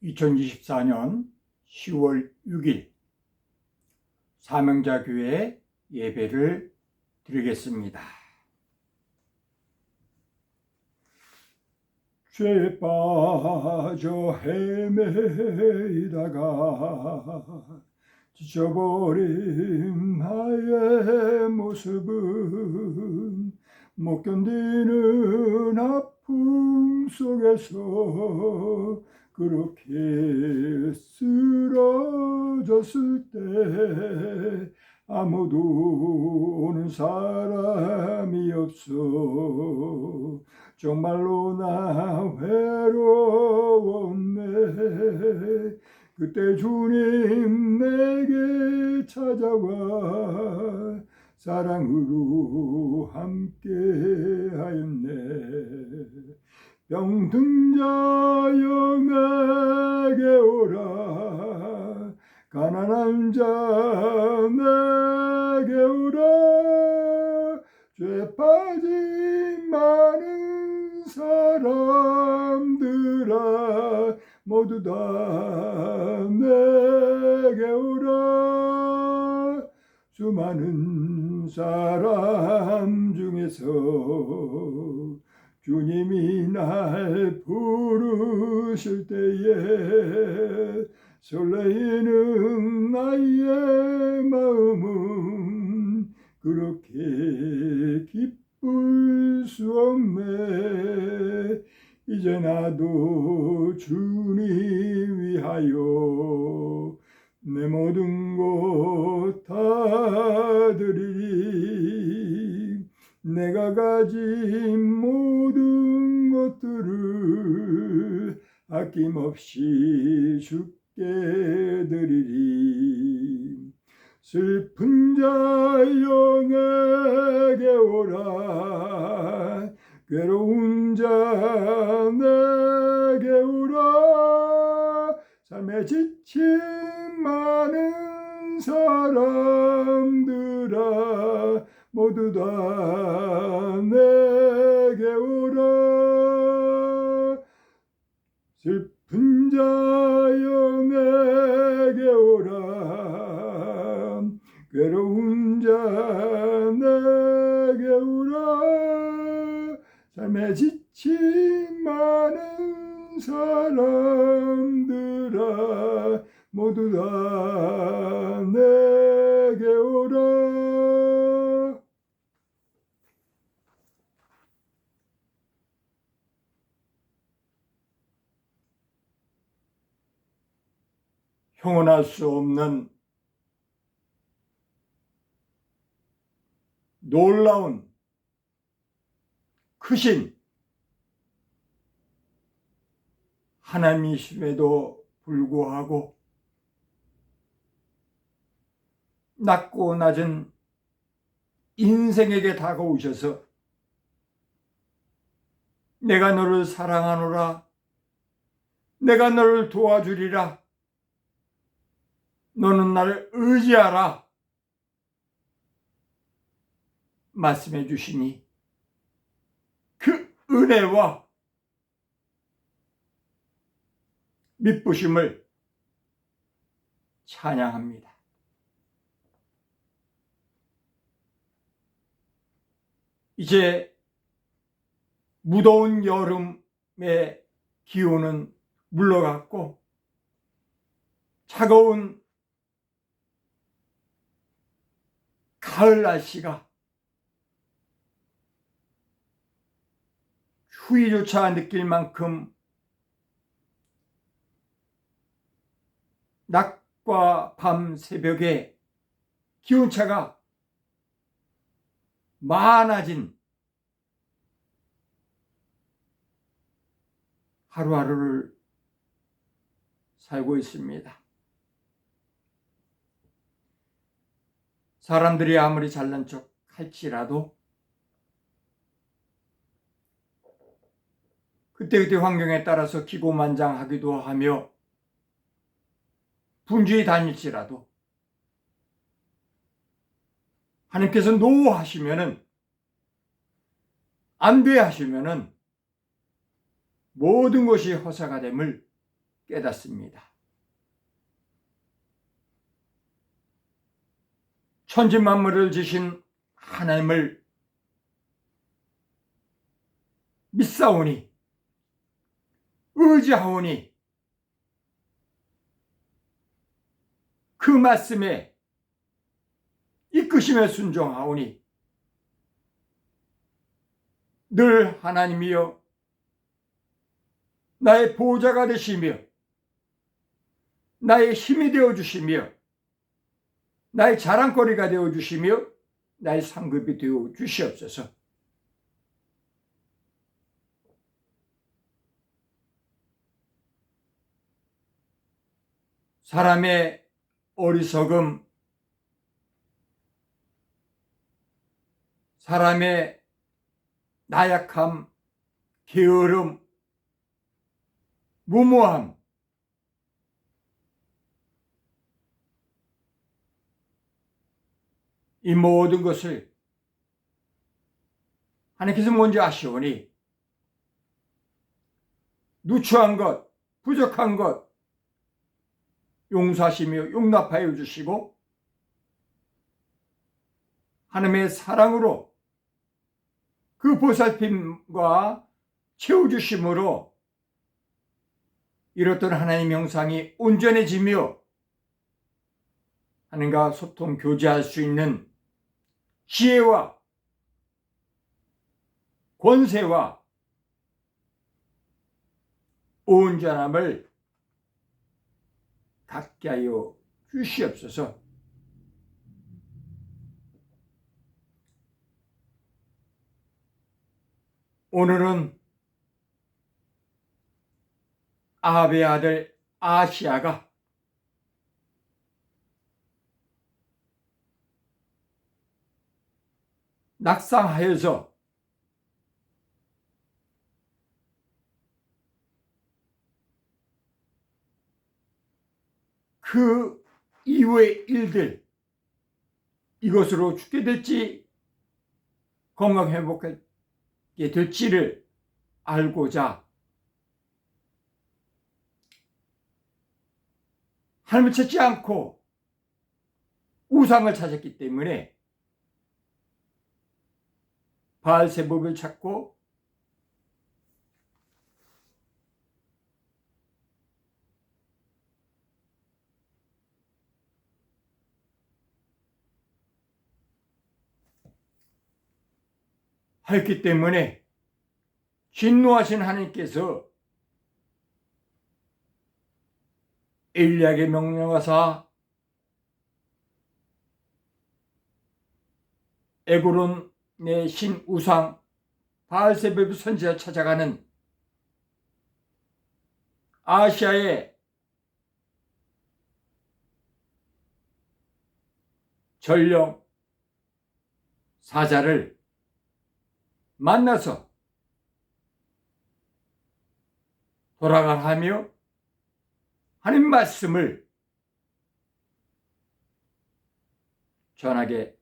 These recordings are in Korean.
2024년 10월 6일 사명자교회 예배를 드리겠습니다. 죄에 빠져 헤매다가 지쳐버린 나의 모습은 못 견디는 아픔 속에서 그렇게 쓰러졌을 때 아무도 오는 사람이 없어. 정말로 나 외로웠네. 그때 주님 내게 찾아와 사랑으로 함께 하였네. 병든 자여 내게 오라. 가난한 자 내게 오라. 죄 빠진 많은 사람들아 모두 다 내게 오라. 수많은 사람 중에서 주님이 날 부르실 때에 설레이는 나의 마음은 그렇게 기쁠 수 없네. 이제 나도 주님 위하여 내 모든 것 다 드리리. 내가 가진 모든 것들을 아낌없이 주께 드리리. 슬픈 자여 내게 오라. 괴로운 자 내게 오라. 삶에 지친 많은 사람들아 모두 다 내게 오라. 슬픈 자여 내게 오라. 괴로운 자 내게 오라. 삶에 지친 많은 사람들아 모두 다 내게 오라. 형언할 수 없는 놀라운 크신 하나님이심에도 불구하고 낮고 낮은 인생에게 다가오셔서 내가 너를 사랑하노라. 내가 너를 도와주리라. 너는 나를 의지하라. 말씀해 주시니 그 은혜와 미쁘심을 찬양합니다. 이제 무더운 여름의 기온은 물러갔고 차가운 가을 날씨가 추위조차 느낄 만큼 낮과 밤 새벽에 기온차가 많아진 하루하루를 살고 있습니다. 사람들이 아무리 잘난 척 할지라도 그때그때 환경에 따라서 기고만장하기도 하며 분주히 다닐지라도 하나님께서 노 하시면은 안 돼 하시면은 모든 것이 허사가 됨을 깨닫습니다. 천지만물을 지신 하나님을 믿사오니 의지하오니 그 말씀에 이끄심에 순종하오니 늘 하나님이여 나의 보호자가 되시며 나의 힘이 되어주시며 나의 자랑거리가 되어주시며 나의 상급이 되어주시옵소서. 사람의 어리석음, 사람의 나약함, 게으름, 무모함, 이 모든 것을 하나님께서 먼저 아시오니 누추한 것, 부족한 것 용서하시며 용납하여 주시고 하나님의 사랑으로 그 보살핌과 채워주심으로 이렇던 하나님 형상이 온전해지며 하나님과 소통, 교제할 수 있는 지혜와 권세와 온전함을 갖게 하여 주시옵소서. 오늘은 아합의 아들 아하시야가 낙상하여서 그 이후의 일들, 이것으로 죽게 될지 건강 회복하게 될지를 알고자 하나님을 찾지 않고 우상을 찾았기 때문에 바알세복을 찾고 하였기 때문에 진노하신 하나님께서 엘리야에게 명령하사 에고론의 신 우상 바알세복 선지자 찾아가는 아시아의 전령 사자를 만나서 돌아가라 하며 하나님 말씀을 전하게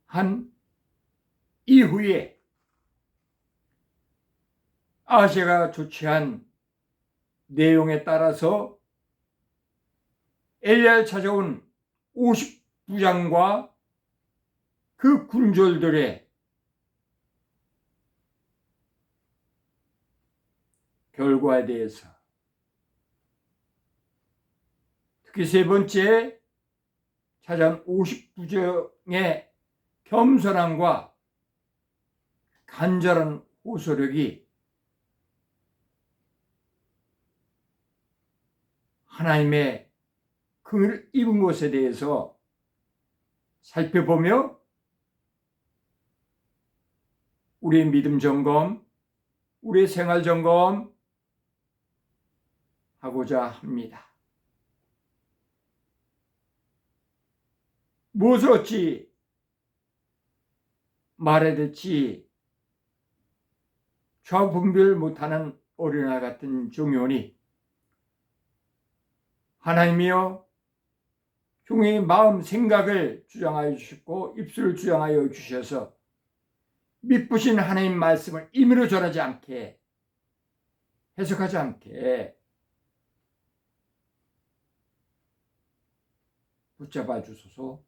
한 이후에 아하시야가 조치한 내용에 따라서 엘리야를 찾아온 50부장과 그 군졸들의 결과에 대해서, 특히 세 번째 찾아온 50부정의 겸손함과 간절한 호소력이 하나님의 긍휼을 입은 것에 대해서 살펴보며 우리의 믿음 점검, 우리의 생활 점검 하고자 합니다. 무엇을 어찌 말해야 될지 좌우분별 못하는 어린아이 같은 종이오니 하나님이여 종의 마음 생각을 주장하여 주시고 입술을 주장하여 주셔서 미쁘신 하나님 말씀을 임의로 전하지 않게, 해석하지 않게 붙잡아 주소서.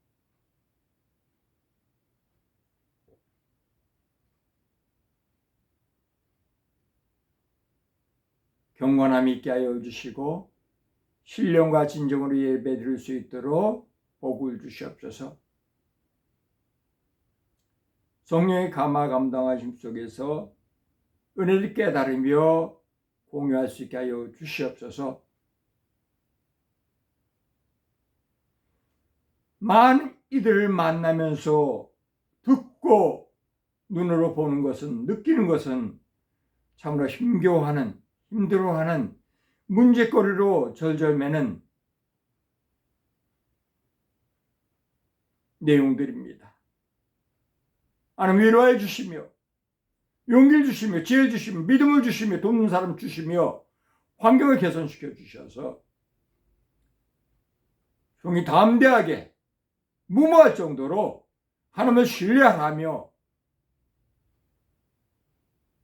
경건함 있게 하여 주시고 신령과 진정으로 예배드릴 수 있도록 복을 주시옵소서. 성령의 감화 감당하심 속에서 은혜를 깨달으며 공유할 수 있게 하여 주시옵소서. 많은 이들을 만나면서 듣고 눈으로 보는 것은, 느끼는 것은 참으로 힘겨워하는, 힘들어하는 문제거리로 절절매는 내용들입니다. 하나님 위로해 주시며 용기를 주시며 지혜를 주시며 믿음을 주시며 돕는 사람 주시며 환경을 개선시켜 주셔서 종이 담대하게 무모할 정도로 하나님을 신뢰하며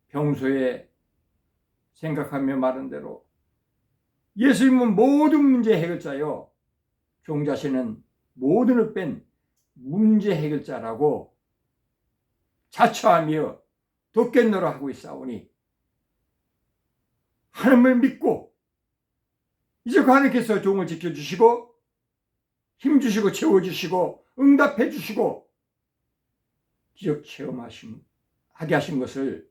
평소에 생각하며 말한 대로 예수님은 모든 문제 해결자요, 종 자신은 모든을 뺀 문제 해결자라고 자처하며 돕겠노라 하고 있사오니 하나님을 믿고 이제 하나님께서 종을 지켜주시고 힘주시고 채워주시고 응답해주시고 기적 체험하게 하신 것을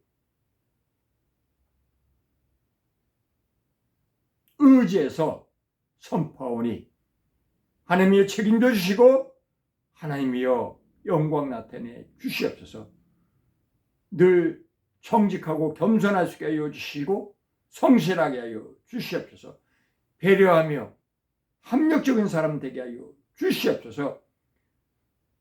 의지해서 선포하오니 하나님이여 책임져 주시고 하나님이여 영광 나타내 주시옵소서. 늘 정직하고 겸손할 수 있게 하여 주시고 성실하게 하여 주시옵소서. 배려하며 합력적인 사람 되게 하여 주시옵소서.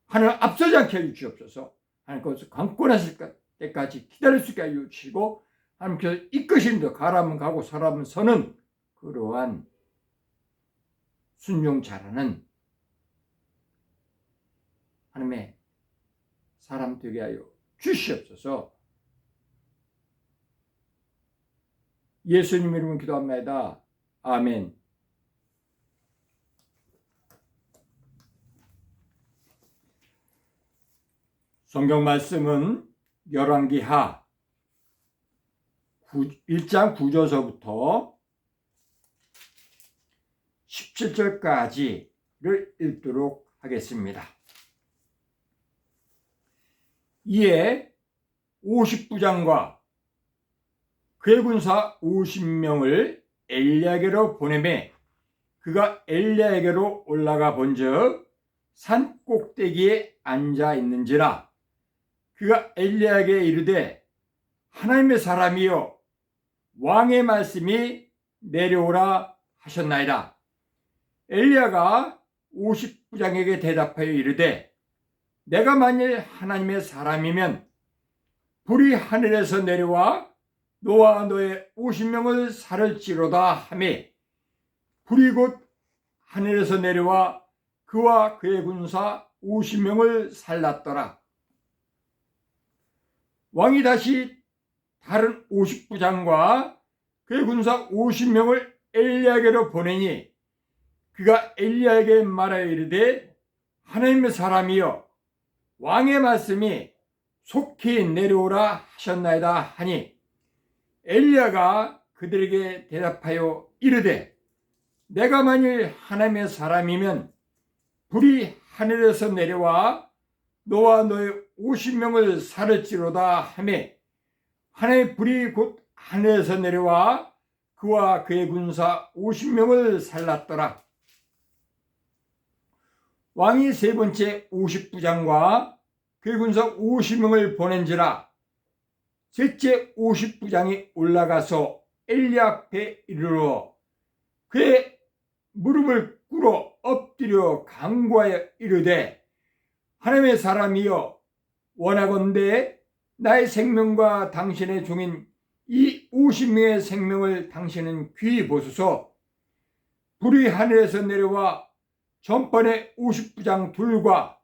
하나님 앞서지 않게 하여 주시옵소서. 하나님 그것을 강권하실 때까지 기다릴 수 있게 하여 주시고 하나님께서 이끄시는 가라면 가고 서라면 서는 그러한 순종 잘하는 하나님의 사람 되게 하여 주시옵소서. 예수님 이름으로 기도합니다. 아멘. 성경 말씀은 열왕기하 1장 9절서부터 17절까지를 읽도록 하겠습니다. 이에 50부장과 그의 군사 50명을 엘리야에게로 보내매 그가 엘리야에게로 올라가 본즉 산 꼭대기에 앉아 있는지라. 그가 엘리야에게 이르되 하나님의 사람이여 왕의 말씀이 내려오라 하셨나이다. 엘리야가 50부장에게 대답하여 이르되 내가 만일 하나님의 사람이면 불이 하늘에서 내려와 너와 너의 50명을 살을지로다 하매 불이 곧 하늘에서 내려와 그와 그의 군사 50명을 살랐더라. 왕이 다시 다른 50부장과 그의 군사 50명을 엘리야에게로 보내니 그가 엘리야에게 말하여 이르되 하나님의 사람이여 왕의 말씀이 속히 내려오라 하셨나이다 하니 엘리야가 그들에게 대답하여 이르되 내가 만일 하나님의 사람이면 불이 하늘에서 내려와 너와 너의 50명을 살을지로다 하매 하나님의 불이 곧 하늘에서 내려와 그와 그의 군사 50명을 살랐더라. 왕이 세 번째 50부장과 그의 군사 50명을 보낸지라. 셋째 50부장이 올라가서 엘리야 앞에 이르러 그의 무릎을 꿇어 엎드려 간구하여 이르되 하나님의 사람이여 원하건대 나의 생명과 당신의 종인 이 50명의 생명을 당신은 귀히 보소서. 불이 하늘에서 내려와 전번에 50부장 둘과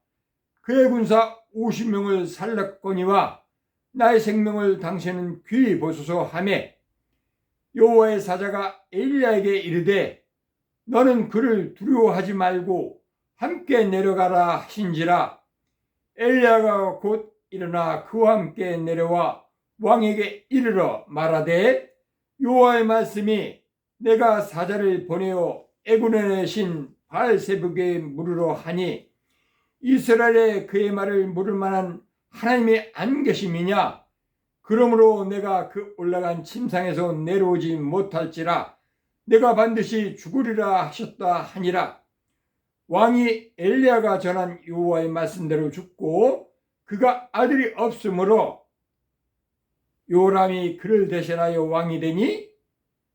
그의 군사 50명을 살랐거니와 나의 생명을 당신은 귀히 보소서 하매 여호와의 사자가 엘리야에게 이르되 너는 그를 두려워하지 말고 함께 내려가라 하신지라 엘리야가 곧 일어나 그와 함께 내려와 왕에게 이르러 말하되 여호와의 말씀이 내가 사자를 보내어 애굽의 신 바알세불에게 물으러 하니 이스라엘에 그의 말을 물을 만한 하나님이 안 계심이냐? 그러므로 내가 그 올라간 침상에서 내려오지 못할지라 내가 반드시 죽으리라 하셨다 하니라. 왕이 엘리야가 전한 여호와의 말씀대로 죽고 그가 아들이 없으므로 요람이 그를 대신하여 왕이 되니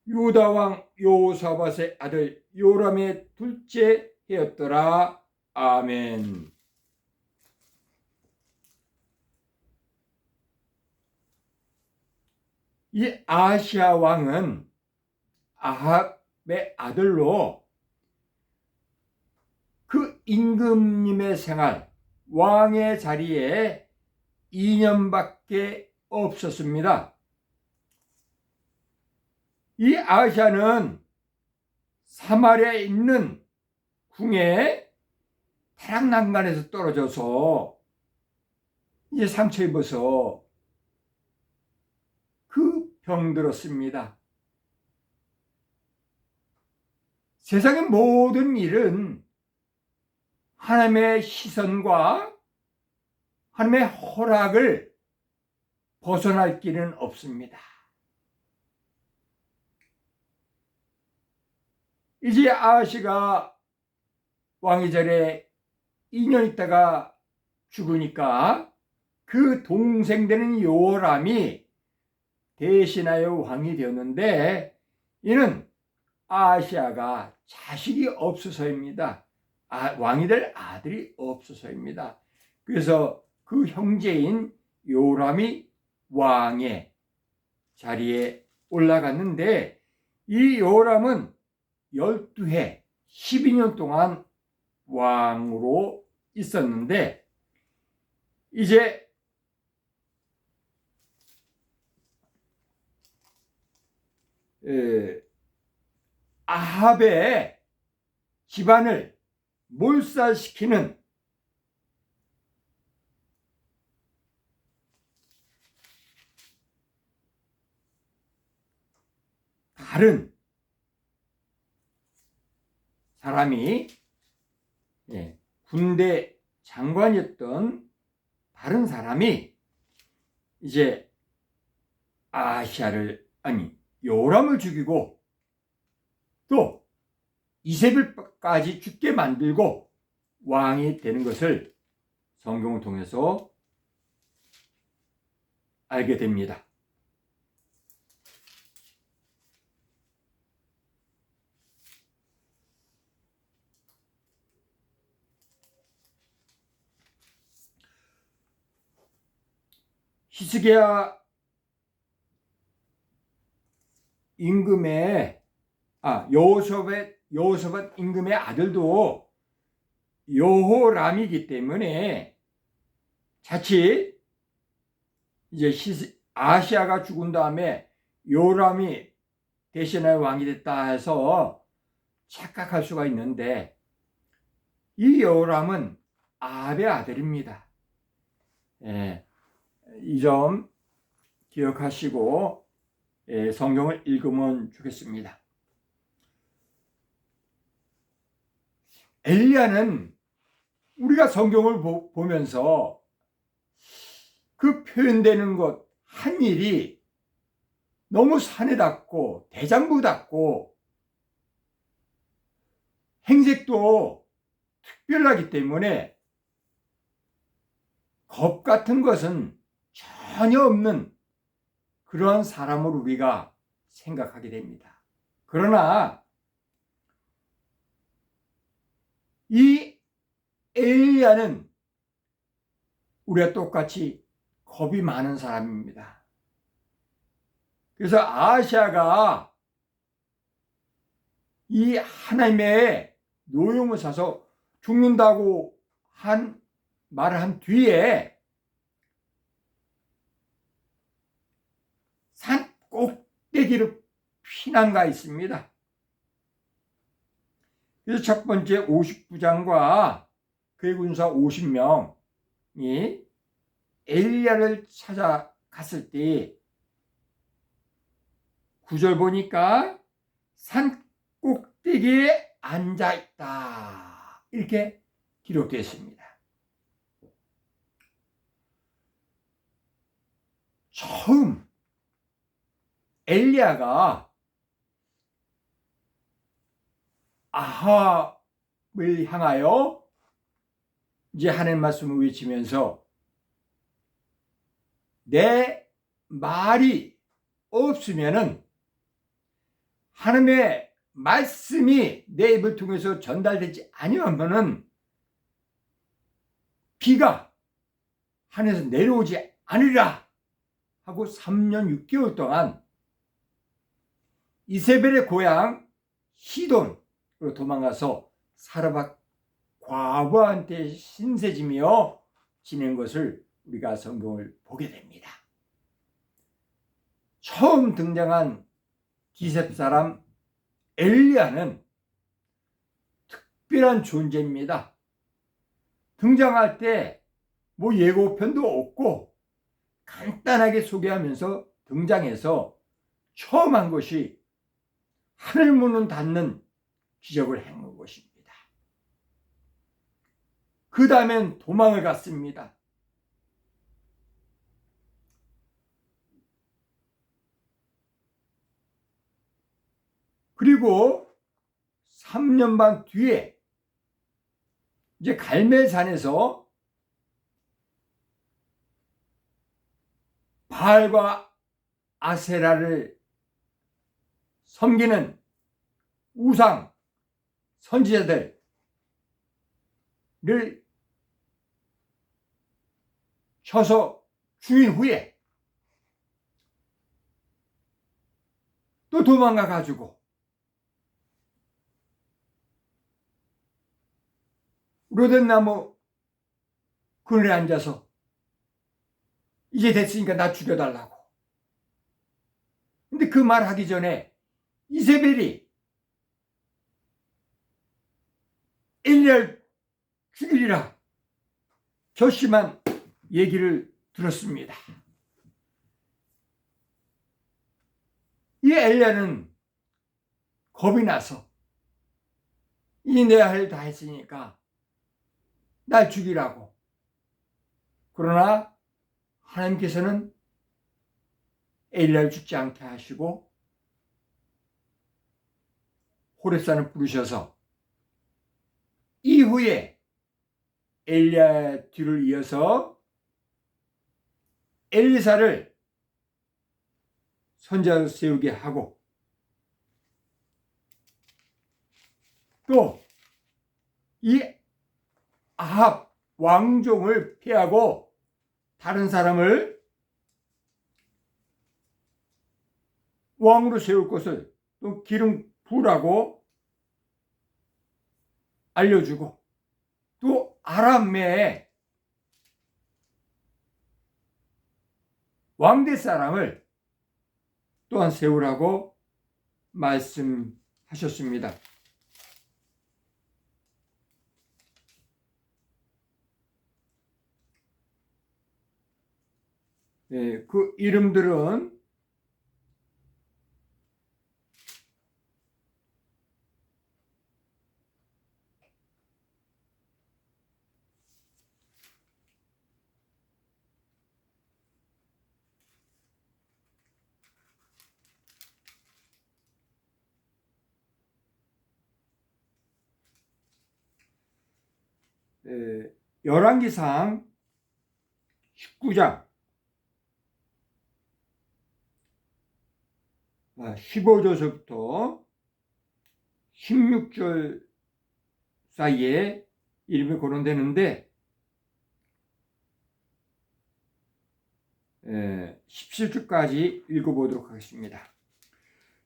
유다 왕 여호사밧의 아들 요람의 둘째 해였더라. 아멘. 이 아하시야 왕은 아합의 아들로 그 임금님의 생활, 왕의 자리에 2년밖에 없었습니다. 이 아하시야는 사마리아에 있는 궁에 타락난간에서 떨어져서 이제 상처 입어서 병들었습니다. 세상의 모든 일은 하나님의 시선과 하나님의 허락을 벗어날 길은 없습니다. 이제 아하시가 왕위 자리에 2년 있다가 죽으니까 그 동생 되는 요람이 대신하여 왕이 되었는데 이는 아하시야가 자식이 없어서입니다. 왕이 될 아들이 없어서입니다. 그래서 그 형제인 요람이 왕의 자리에 올라갔는데 이 요람은 12해 12년 동안 왕으로 있었는데 이제 아합의 집안을 몰살시키는 다른 사람이 군대 장관이었던 다른 사람이 이제 아하시야를 요람을 죽이고 또 이세벨까지 죽게 만들고 왕이 되는 것을 성경을 통해서 알게 됩니다. 히스기야 임금의 여호사밧 임금의 아들도 여호람이기 때문에 자칫 이제 아하시야가 죽은 다음에 요람이 대신하여 왕이 됐다 해서 착각할 수가 있는데 이 요람은 아합의 아들입니다. 이 점 기억하시고 성경을 읽으면 좋겠습니다. 엘리야는 우리가 성경을 보면서 그 표현되는 것 한 일이 너무 사내답고 대장부답고 행색도 특별하기 때문에 겁 같은 것은 전혀 없는 그러한 사람으로 우리가 생각하게 됩니다. 그러나 이 엘리야는 우리와 똑같이 겁이 많은 사람입니다. 그래서 아하시야가 이 하나님의 노용을 사서 죽는다고 말을 한 뒤에 산 꼭대기로 피난가 있습니다. 그래서 첫 번째 50부장과 그의 군사 50명이 엘리야를 찾아갔을 때 9절 보니까 산 꼭대기에 앉아있다 이렇게 기록되어 있습니다. 처음 엘리야가 아합을 향하여 이제 하나님 말씀을 외치면서 내 말이 없으면은 하나님의 말씀이 내 입을 통해서 전달되지 아니하면은 비가 하늘에서 내려오지 않으리라 하고 3년 6개월 동안 이세벨의 고향 시돈으로 도망가서 사르밧 과부한테 신세지며 지낸 것을 우리가 성경을 보게 됩니다. 처음 등장한 기셉 사람 엘리야는 특별한 존재입니다. 등장할 때 뭐 예고편도 없고 간단하게 소개하면서 등장해서 처음 한 것이 하늘 문을 닫는 기적을 행한 것입니다. 그 다음엔 도망을 갔습니다. 그리고 3년 반 뒤에 이제 갈멜산에서 바알과 아세라를 섬기는 우상 선지자들을 쳐서 죽인 후에 또 도망가 가지고 로덴나무 그늘에 앉아서 이제 됐으니까 나 죽여달라고. 근데 그 말 하기 전에 이세벨이 엘리야를 죽이리라 결심한 얘기를 들었습니다. 이 엘리야는 겁이 나서 이 내 할 일 다 했으니까 날 죽이라고. 그러나 하나님께서는 엘리야를 죽지 않게 하시고 호렙산을 부르셔서 이후에 엘리야 뒤를 이어서 엘리사를 선지자로 세우게 하고 또 이 아합 왕종을 피하고 다른 사람을 왕으로 세울 것을 또 기름 부으라고 알려주고 또 아람의 왕대 사람을 또한 세우라고 말씀하셨습니다. 네, 그 이름들은 열왕기상 19장 15절서부터 16절 사이에 이름이 거론되는데 17절까지 읽어보도록 하겠습니다.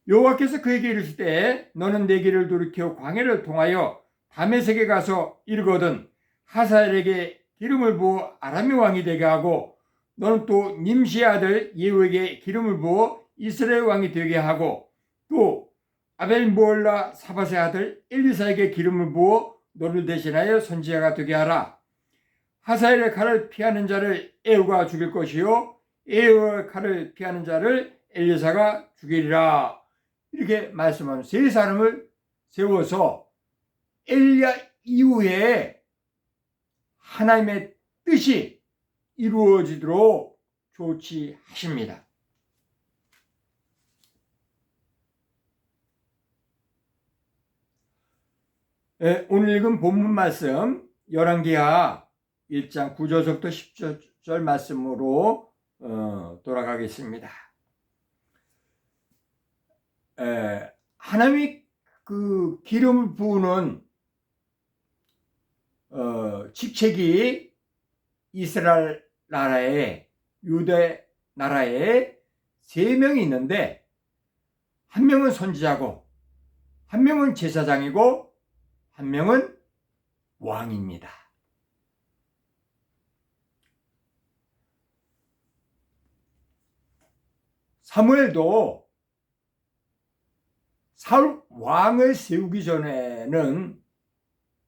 여호와께서 그에게 이르시되 너는 내 길을 돌이켜 광야를 통하여 다메섹에 가서 이르거든 하사엘에게 기름을 부어 아람의 왕이 되게 하고 너는 또 님시의 아들 예후에게 기름을 부어 이스라엘 왕이 되게 하고 또 아벨 모올라 사밧의 아들 엘리사에게 기름을 부어 너를 대신하여 선지자가 되게 하라. 하사엘의 칼을 피하는 자를 에후가 죽일 것이요 에후의 칼을 피하는 자를 엘리사가 죽이리라. 이렇게 말씀하는 세 사람을 세워서 엘리야 이후에 하나님의 뜻이 이루어지도록 조치하십니다. 오늘 읽은 본문 말씀 열왕기하 1장 9절부터 10절 말씀으로 돌아가겠습니다. 하나님이 그 기름을 부으는 직책이 이스라엘 나라에 유대 나라에 3명이 있는데 한 명은 선지자고 한 명은 제사장이고 한 명은 왕입니다. 사무엘도 사울 왕을 세우기 전에는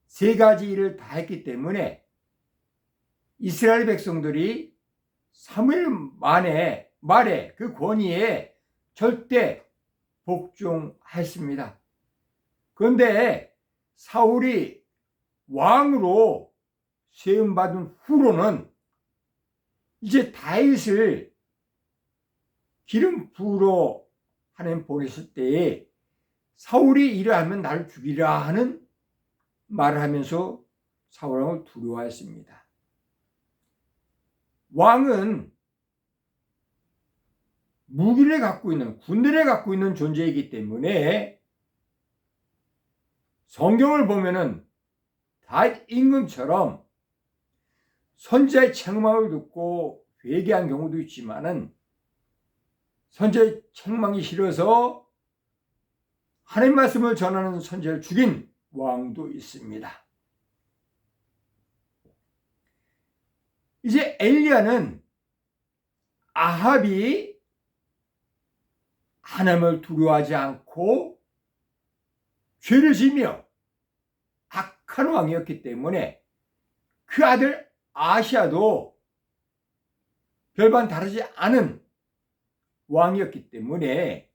3가지 일을 다 했기 때문에 이스라엘 백성들이 사무엘 말에 그 권위에 절대 복종했습니다. 그런데 사울이 왕으로 세움받은 후로는 이제 다윗을 기름 부으러 하나님 보냈을 때에 사울이 이러하면 나를 죽이라 하는 말을 하면서 사울왕을 두려워했습니다. 왕은 무기를 갖고 있는, 군대를 갖고 있는 존재이기 때문에 성경을 보면은 다윗 임금처럼 선지자의 책망을 듣고 회개한 경우도 있지만은 선지자의 책망이 싫어서 하나님 말씀을 전하는 선지자를 죽인 왕도 있습니다. 이제 엘리야는 아합이 하나님을 두려워하지 않고 죄를 지며 악한 왕이었기 때문에 그 아들 아시아도 별반 다르지 않은 왕이었기 때문에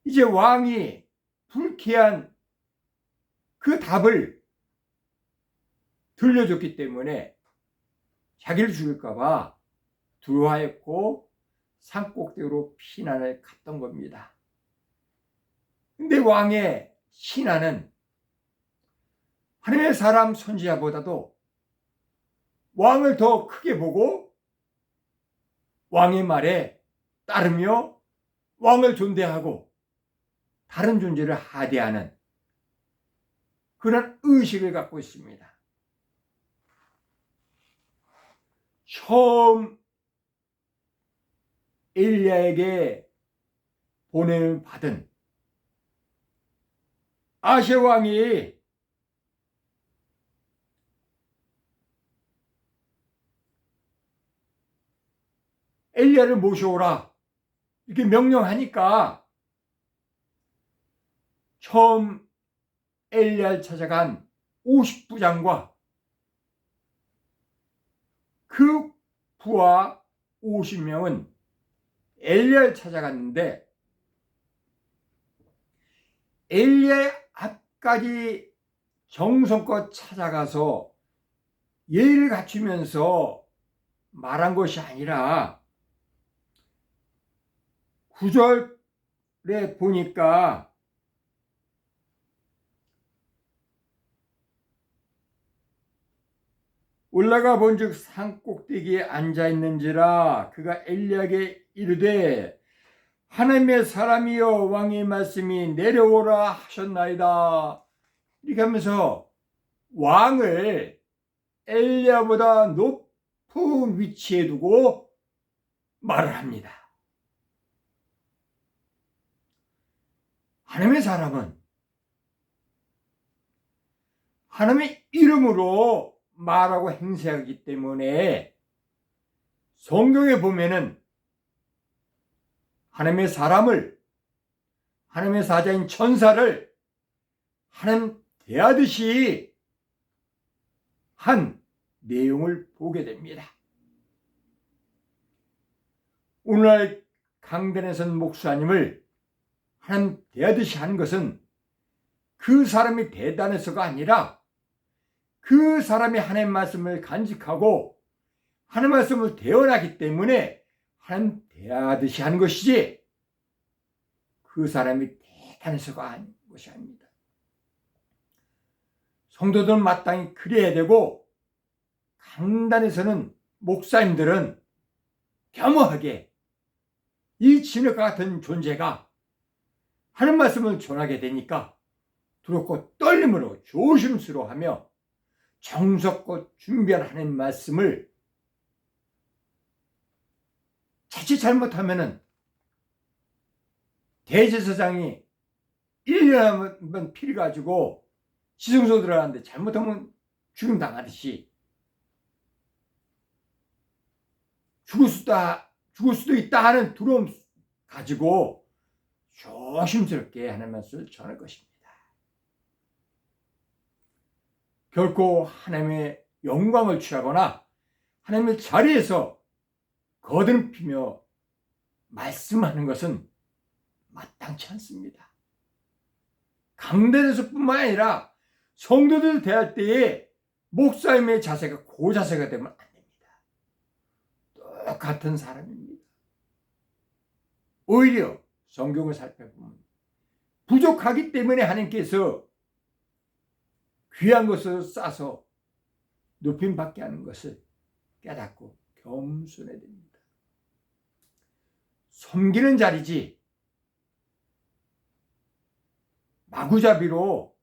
이제 왕이 불쾌한 그 답을 들려줬기 때문에 자기를 죽일까 봐 두려워했고 산꼭대기로 피난을 갔던 겁니다. 근데 왕의 신하는 하나님의 사람 선지자보다도 왕을 더 크게 보고 왕의 말에 따르며 왕을 존대하고 다른 존재를 하대하는 그런 의식을 갖고 있습니다. 처음 엘리야에게 보냄을 받은 아시아 왕이 엘리야를 모셔오라 이렇게 명령하니까 처음 엘리야를 찾아간 50부장과 그 부하 50명은 엘리야를 찾아갔는데 엘리야의 앞까지 정성껏 찾아가서 예의를 갖추면서 말한 것이 아니라 9절에 보니까 올라가 본즉 산꼭대기에 앉아있는지라 그가 엘리야에게 이르되 하나님의 사람이여 왕의 말씀이 내려오라 하셨나이다. 이렇게 하면서 왕을 엘리야보다 높은 위치에 두고 말을 합니다. 하나님의 사람은 하나님의 이름으로 말하고 행세하기 때문에 성경에 보면은 하나님의 사람을 하나님의 사자인 천사를 하나님 대하듯이 한 내용을 보게 됩니다. 오늘날 강단에선 목사님을 하나님 대하듯이 하는 것은 그 사람이 대단해서가 아니라 그 사람이 하나님 말씀을 간직하고 하나님 말씀을 대언하기 때문에 하나님 대하듯이 하는 것이지 그 사람이 대단해서가 아닌 것이 아닙니다. 성도들은 마땅히 그래야 되고 강단에서는 목사님들은 겸허하게 이 진흙과 같은 존재가 하는 말씀을 전하게 되니까 두렵고 떨림으로 조심스러워하며 정석껏 준비한 하나님 말씀을 자칫 잘못하면은 대제사장이 1년에 한 번 피를 가지고 지성소 들어가는데 잘못하면 죽임 당하듯이 죽을 수도 있다 하는 두려움 가지고 조심스럽게 하나님 말씀을 전할 것입니다. 결코 하나님의 영광을 취하거나 하나님의 자리에서 거듭피며 말씀하는 것은 마땅치 않습니다. 강단에서뿐만 아니라 성도들 대할 때에 목사님의 자세가 그 자세가 되면 안 됩니다. 똑같은 사람입니다. 오히려 성경을 살펴보면 부족하기 때문에 하나님께서 귀한 것을 싸서 높임 받게 하는 것을 깨닫고 겸손해야 됩니다. 섬기는 자리지 마구잡이로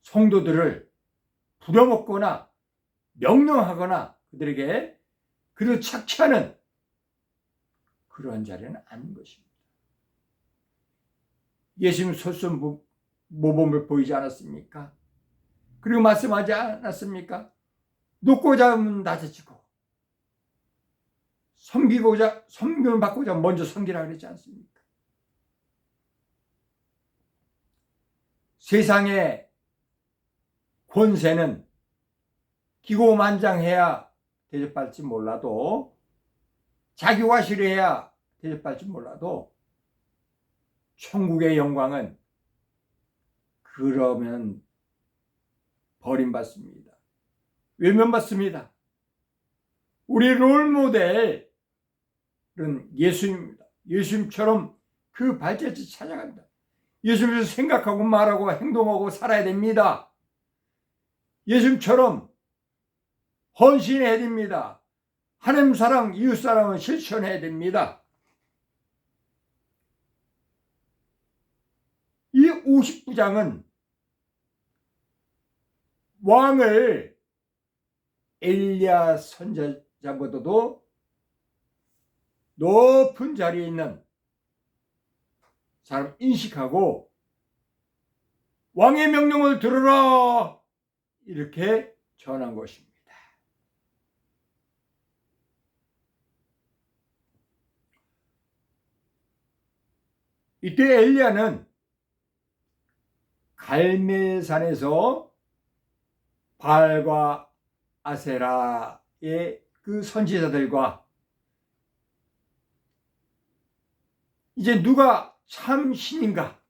성도들을 부려먹거나 명령하거나 그들에게 그를 착취하는 그러한 자리는 아닌 것입니다. 예수님 솔선모범을 보이지 않았습니까? 그리고 말씀하지 않았습니까? 높고자 하면 낮아지고 섬김을 받고자 먼저 섬기라 그랬지 않습니까? 세상의 권세는 기고만장해야 대접받을지 몰라도 자기와 실해야 대접받을지 몰라도 천국의 영광은 그러면 버림받습니다. 외면받습니다. 우리 롤모델은 예수님입니다. 예수님처럼 그 발자취 찾아간다. 예수님을 생각하고 말하고 행동하고 살아야 됩니다. 예수님처럼 헌신해야 됩니다. 하나님 사랑, 이웃 사랑을 실천해야 됩니다. 이 50부장은 왕을 엘리야 선지자보다도 높은 자리에 있는 사람 인식하고 왕의 명령을 들으라 이렇게 전한 것입니다. 이때 엘리야는 갈멜산에서 바알과 아세라의 그 선지자들과 이제 누가 참 신인가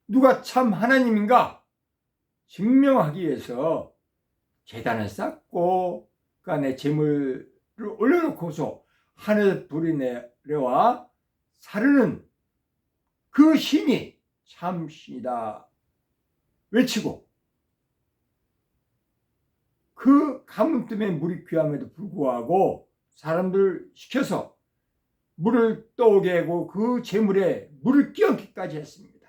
누가 참 하나님인가 증명하기 위해서 제단을 쌓고 그 안에 제물을 올려놓고서 하늘 불이 내려와 사르는 그 신이 참 신이다 외치고 그 가뭄 때문에 물이 귀함에도 불구하고 사람들 시켜서 물을 떠오게 하고 그 제물에 물을 끼얹기까지 했습니다.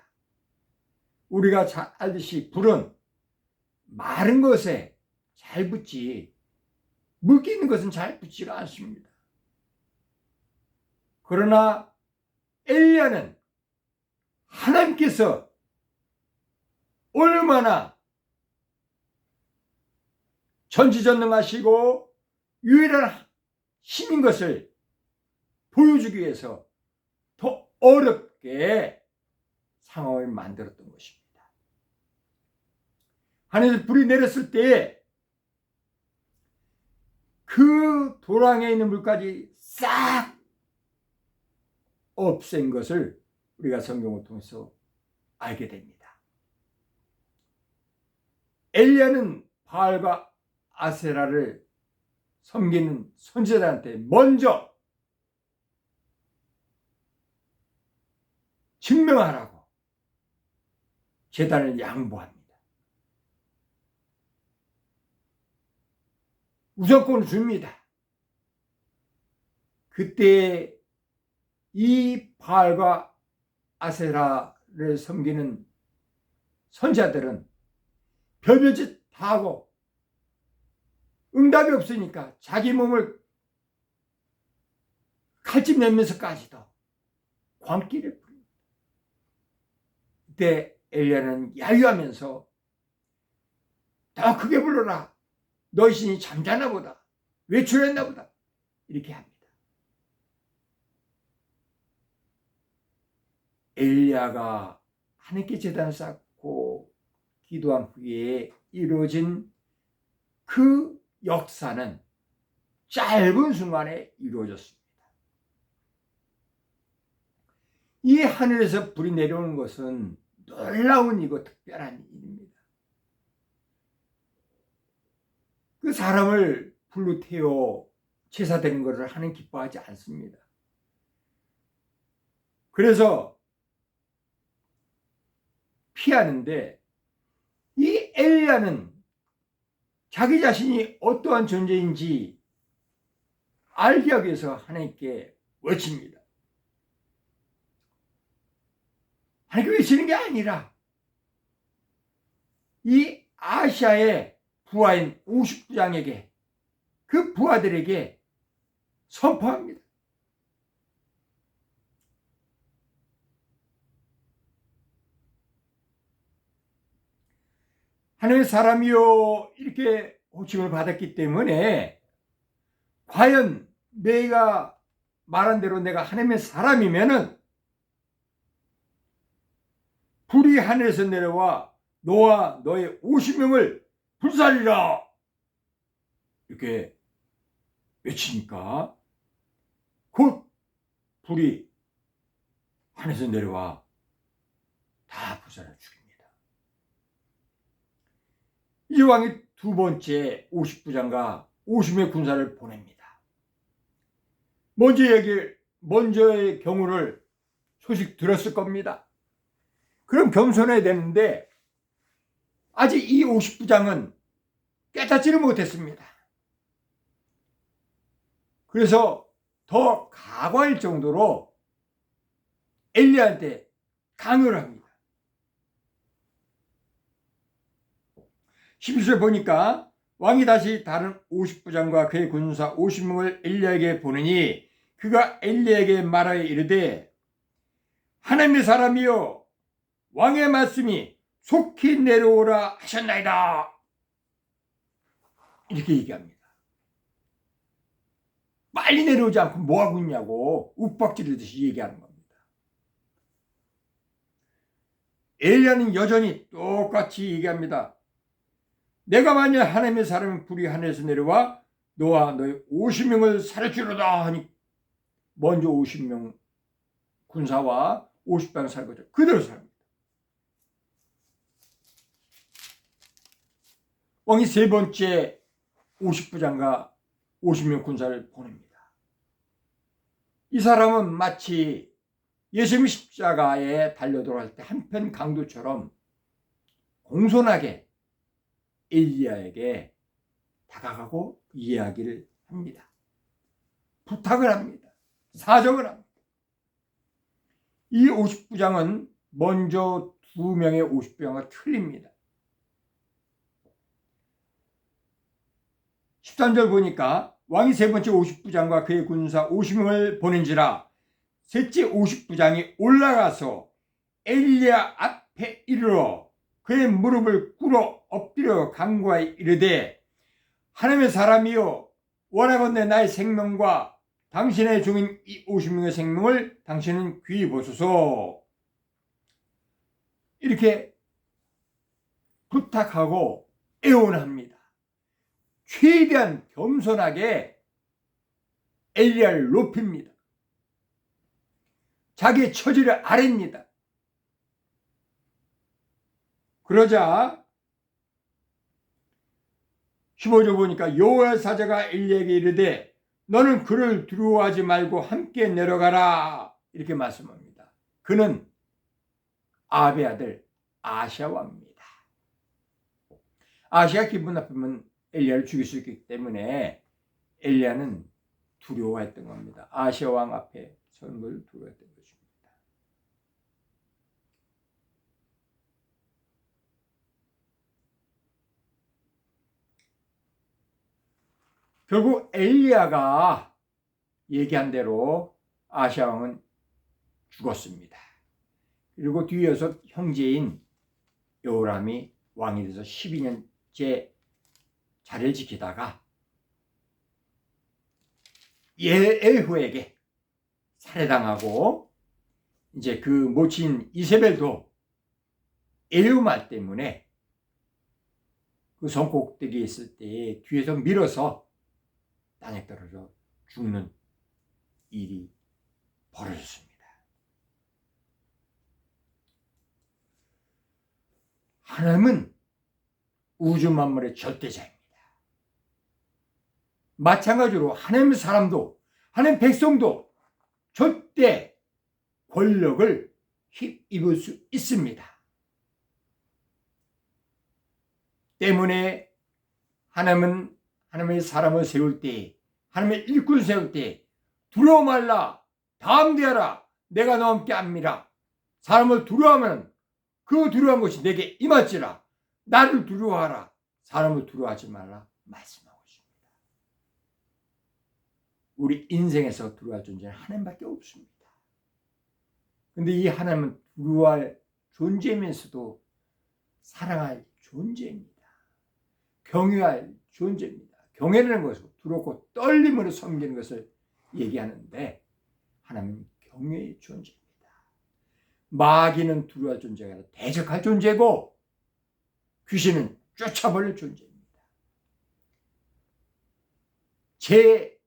우리가 잘 알듯이 불은 마른 것에 잘 붙지 물기 있는 것은 잘 붙지가 않습니다. 그러나 엘리야는 하나님께서 얼마나 전지전능하시고 유일한 신인 것을 보여주기 위해서 어렵게 상황을 만들었던 것입니다. 하늘에서 불이 내렸을 때 그 도랑에 있는 물까지 싹 없앤 것을 우리가 성경을 통해서 알게 됩니다. 엘리야는 바알과 아세라를 섬기는 선지자들한테 먼저 증명하라고 제단을 양보합니다. 우선권을 줍니다. 그때 이 바알과 아세라를 섬기는 선지자들은 별별짓 다 하고 응답이 없으니까 자기 몸을 칼집 내면서까지도 광기를 부립니다. 그때 엘리야는 야유하면서 더 크게 불러라. 너희 신이 잠자나 보다. 외출했나 보다. 이렇게 합니다. 엘리야가 하나님께 제단을 쌓고 기도한 후에 이루어진 그 역사는 짧은 순간에 이루어졌습니다. 이 하늘에서 불이 내려오는 것은 놀라운 이고 특별한 일입니다. 그 사람을 불로 태워 제사드리는 것을 하나님 기뻐하지 않습니다. 그래서 피하는데 이 엘리야는 자기 자신이 어떠한 존재인지 알게 하기 위해서 하나님께 외칩니다. 하나님께 외치는 게 아니라 이 아시아의 부하인 50부장에게 그 부하들에게 선포합니다. 하나님의 사람이요 이렇게 호칭을 받았기 때문에 과연 내가 말한 대로 내가 하나님의 사람이면은 불이 하늘에서 내려와 너와 너의 50명을 불살리라 이렇게 외치니까 곧 불이 하늘에서 내려와 다 불살라 죽입니다. 이 왕이 두 번째 50부장과 50의 군사를 보냅니다. 먼저의 경우를 소식 들었을 겁니다. 그럼 겸손해야 되는데 아직 이 50부장은 깨닫지를 못했습니다. 그래서 더 가과일 정도로 엘리야한테 강요를 합니다. 11절 보니까 왕이 다시 다른 50부장과 그의 군사 50명을 엘리야에게 보내니 그가 엘리야에게 말하여 이르되 하나님의 사람이여 왕의 말씀이 속히 내려오라 하셨나이다. 이렇게 얘기합니다. 빨리 내려오지 않고 뭐하고 있냐고 윽박지르듯이 얘기하는 겁니다. 엘리야는 여전히 똑같이 얘기합니다. 내가 만약 하나님의 사람이 불이 하늘에서 내려와 너와 너의 50명을 살려주려다 하니 먼저 50명 군사와 50방 살거죠. 그대로 삽니다. 왕이 세 번째 50부장과 50명 군사를 보냅니다. 이 사람은 마치 예수님이 십자가에 달려 돌아갈 때 한편 강도처럼 공손하게 엘리야에게 다가가고 이야기를 합니다. 부탁을 합니다. 사정을 합니다. 이 50부장은 먼저 두 명의 50부장과 틀립니다. 13절 보니까 왕이 세 번째 50부장과 그의 군사 50명을 보낸지라 셋째 50부장이 올라가서 엘리야 앞에 이르러 그의 무릎을 꿇어 엎드려 간구하여 이르되 하나님의 사람이여 원하건대 나의 생명과 당신의 종인 50명의 생명을 당신은 귀히 보소서. 이렇게 부탁하고 애원합니다. 최대한 겸손하게 엘리야를 높입니다. 자기의 처지를 아뢰입니다. 그러자 15절 보니까 여호와의 사자가 엘리야에게 이르되 너는 그를 두려워하지 말고 함께 내려가라 이렇게 말씀합니다. 그는 아합의 아들 아하시야 왕입니다. 아하시가 기분 나쁘면 엘리야를 죽일 수 있기 때문에 엘리야는 두려워했던 겁니다. 아하시야 왕 앞에 서는 걸 두려워했던 것입니다. 결국 엘리야가 얘기한 대로 아하시야 왕은 죽었습니다. 그리고 뒤이어서 형제인 여호람이 왕이 돼서 12년째 자리를 지키다가 예후에게 살해당하고 이제 그 모친 이세벨도 에휴 말 때문에 그 성꼭대기에 있을 때 뒤에서 밀어서 땅에 떨어져 죽는 일이 벌어졌습니다. 하나님은 우주 만물의 절대자입니다. 마찬가지로 하나님의 사람도 하나님의 백성도 절대 권력을 힘입을 수 있습니다. 때문에 하나님은 하나님의 사람을 세울 때, 하나님의 일꾼 세울 때 두려워 말라, 담대하라, 내가 너와 함께 함이라. 사람을 두려워하면 그 두려운 것이 내게 임할지라. 나를 두려워하라, 사람을 두려워하지 말라 말씀하고 있습니다. 우리 인생에서 두려워할 존재는 하나님밖에 없습니다. 근데 이 하나님은 두려워할 존재면서도 사랑할 존재입니다. 경외할 존재입니다. 경외라는 것은 두렵고 떨림으로 섬기는 것을 얘기하는데 하나님은 경외의 존재입니다. 마귀는 두려워할 존재가 아니라 대적할 존재고 귀신은 쫓아버릴 존재입니다. 제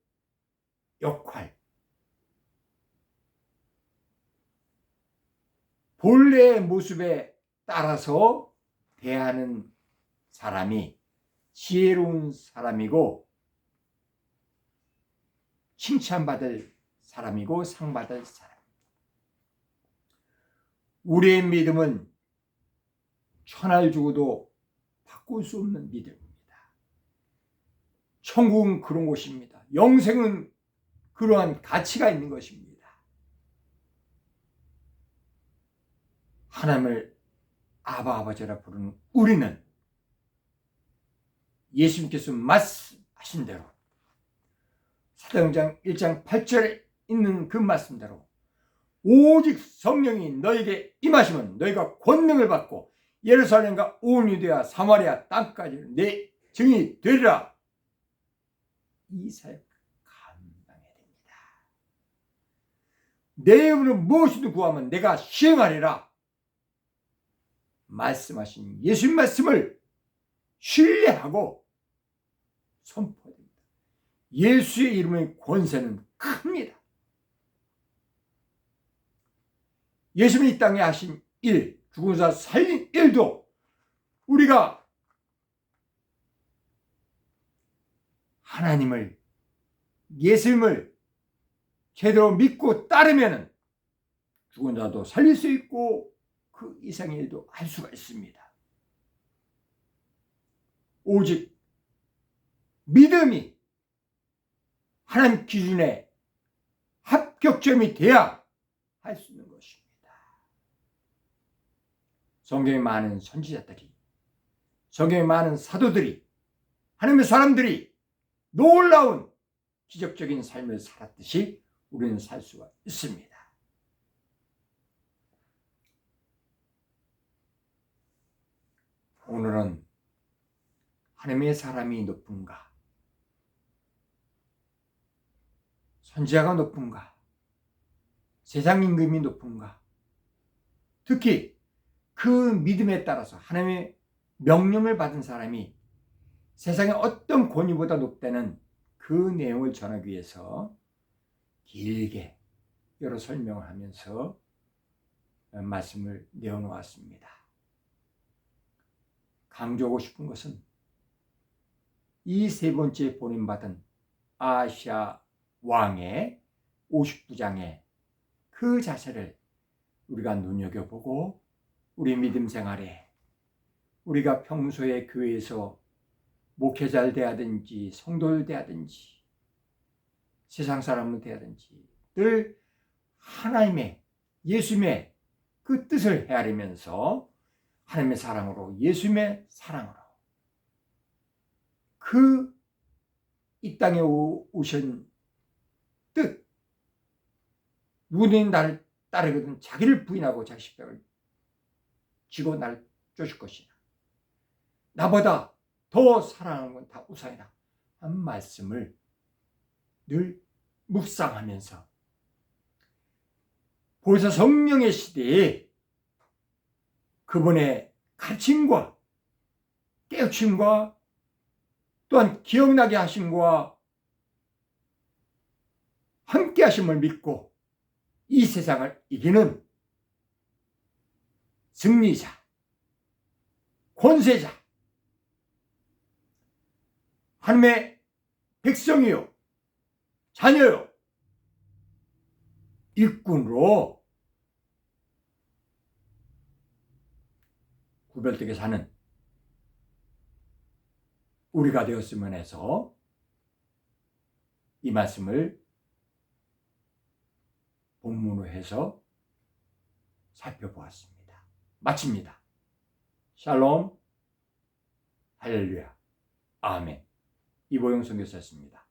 역할, 본래의 모습에 따라서 대하는 사람이 지혜로운 사람이고 칭찬받을 사람이고 상받을 사람. 우리의 믿음은 천할 주고도 바꿀 수 없는 믿음입니다. 천국은 그런 곳입니다. 영생은 그러한 가치가 있는 것입니다. 하나님을 아버지라 부르는 우리는 예수님께서 말씀하신 대로 사도행전 1장 8절에 있는 그 말씀대로 오직 성령이 너에게 임하시면 너희가 권능을 받고 예루살렘과 온 유대와 사마리아 땅까지 내 증인이 되리라. 이 사역 감당해야 됩니다. 내 이름으로 무엇이든 구하면 내가 시행하리라 말씀하신 예수님 말씀을 신뢰하고 선포해야 됩니다. 예수의 이름의 권세는 큽니다. 예수님이 이 땅에 하신 일, 죽은 자 살린 일도 우리가 하나님을, 예수님을 제대로 믿고 따르면 죽은 자도 살릴 수 있고 그 이상의 일도 할 수가 있습니다. 오직 믿음이 하나님 기준에 합격점이 돼야 할 수 있는 것입니다. 성경에 많은 선지자들이, 성경에 많은 사도들이, 하나님의 사람들이 놀라운 기적적인 삶을 살았듯이 우리는 살 수가 있습니다. 오늘은 하나님의 사람이 높은가? 선지자가 높은가? 세상 임금이 높은가? 특히 그 믿음에 따라서 하나님의 명령을 받은 사람이 세상의 어떤 권위보다 높다는 그 내용을 전하기 위해서 길게 여러 설명을 하면서 말씀을 내어놓았습니다. 강조하고 싶은 것은 이 세 번째 보냄받은 아시아 왕의 50부장의 그 자세를 우리가 눈여겨보고 우리 믿음 생활에 우리가 평소에 교회에서 목회자를 대하든지 성도를 대하든지 세상 사람을 대하든지 늘 하나님의 예수님의 그 뜻을 헤아리면서 하나님의 사랑으로 예수님의 사랑으로 그 이 땅에 오신 뜻 누구든지 나를 따르거든 자기를 부인하고 자기 십자가를 지고 나를 쫓을 것이냐 나보다 더 사랑하는 건 다 우상이다 한 말씀을 늘 묵상하면서 벌써 성령의 시대에 그분의 가르침과 깨우침과 또한 기억나게 하심과 함께 하심을 믿고 이 세상을 이기는 승리자, 권세자, 하나님의 백성이요, 자녀요, 일꾼으로 구별되게 사는 우리가 되었으면 해서 이 말씀을 본문으로 해서 살펴보았습니다. 마칩니다. 샬롬, 할렐루야, 아멘. 이보영 선교사였습니다.